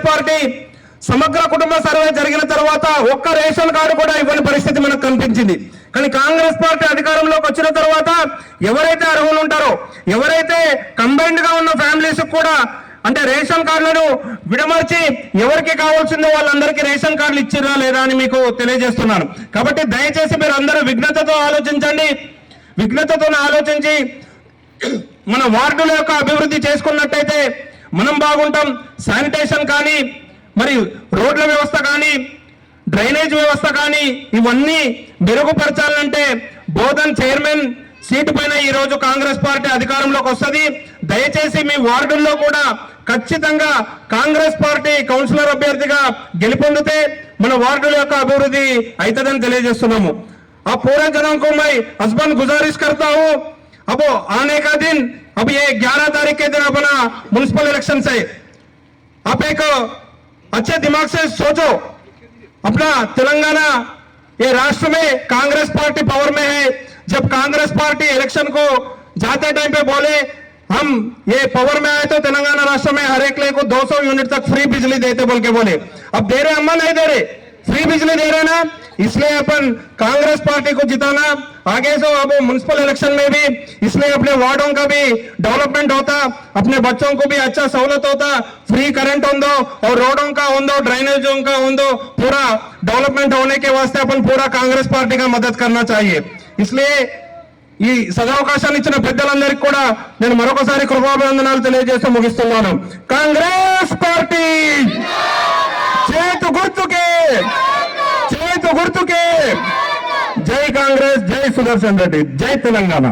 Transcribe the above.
Party సమగ్ర కుటుంబ survey జరిగిన తర్వాత ఒక్క రేషన్ కార్డు కూడా ఇవ్వని పరిస్థితి మనకు కనిపించింది. కానీ కాంగ్రెస్ పార్టీ అధికారంలోకి వచ్చిన తర్వాత ఎవరైతే అర్హులు ఉంటారో, ఎవరైతే కంబైన్డ్ గా ఉన్న ఫ్యామిలీస్ కూడా అంటే రేషన్ కార్డులను విడమర్చి ఎవరికి కావాల్సిందో వాళ్ళందరికీ రేషన్ కార్డులు ఇచ్చిరా లేదా అని మీకు తెలియజేస్తున్నాను. కాబట్టి దయచేసి మీరు అందరూ విఘ్నతతో ఆలోచించండి. విఘ్నతతో ఆలోచించి మన వార్డుల యొక్క అభివృద్ధి చేసుకున్నట్టయితే మనం బాగుంటాం. శానిటేషన్ కానీ, మరి రోడ్ల వ్యవస్థ కానీ, డ్రైనేజ్ వ్యవస్థ కానీ ఇవన్నీ మెరుగుపరచాలంటే బోధన్ చైర్మన్ సీటు పైన ఈ రోజు కాంగ్రెస్ పార్టీ అధికారంలోకి వస్తుంది. దయచేసి మీ వార్డుల్లో కూడా ఖచ్చితంగా కాంగ్రెస్ పార్టీ కౌన్సిలర్ అభ్యర్థిగా గెలుపొందితే మన వార్డుల యొక్క అభివృద్ధి అవుతుందని తెలియజేస్తున్నాము. ఆ पूरे जनों को मैं हस्बैंड गुजारिश करता हूँ, अब आने का दिन, अब ये 11 तारीख के दिन अपना म्युनिसिपल इलेक्शन है, आप एक अच्छे दिमाग से सोचो. अपना तेलंगाना ये राष्ट्र में कांग्रेस पार्टी पावर में है. जब कांग्रेस पार्टी इलेक्शन को जाते टाइम पे बोले हम ये पावर में आए तो तेलंगाना राष्ट्र में हर एक को 200 यूनिट तक फ्री बिजली देते बोल के बोले. अब दे रहे अम्मा नहीं दे रहे, फ्री बिजली दे रहे ना, इसलिए अपन कांग्रेस पार्टी को जिताना. आगे से अब म्युनिसिपल इलेक्शन में भी इसलिए अपने वार्डों का भी डेवलपमेंट होता, अपने बच्चों को भी अच्छा सहूलत होता, फ्री करंट होंदो और रोडों का होंदो, ड्रेनेजों का होंदो, पूरा डेवलपमेंट होने के वास्ते अपन पूरा कांग्रेस पार्टी का मदद करना चाहिए. इसलिए ఈ సదావకాశాన్ని ఇచ్చిన పెద్దలందరికీ కూడా నేను మరొకసారి కృపాభివందనాలు తెలియజేస్తూ ముగిస్తున్నాను. కాంగ్రెస్ పార్టీ చేతు గుర్తుకే, జై కాంగ్రెస్, జై సుదర్శన్ రెడ్డి, జై తెలంగాణ.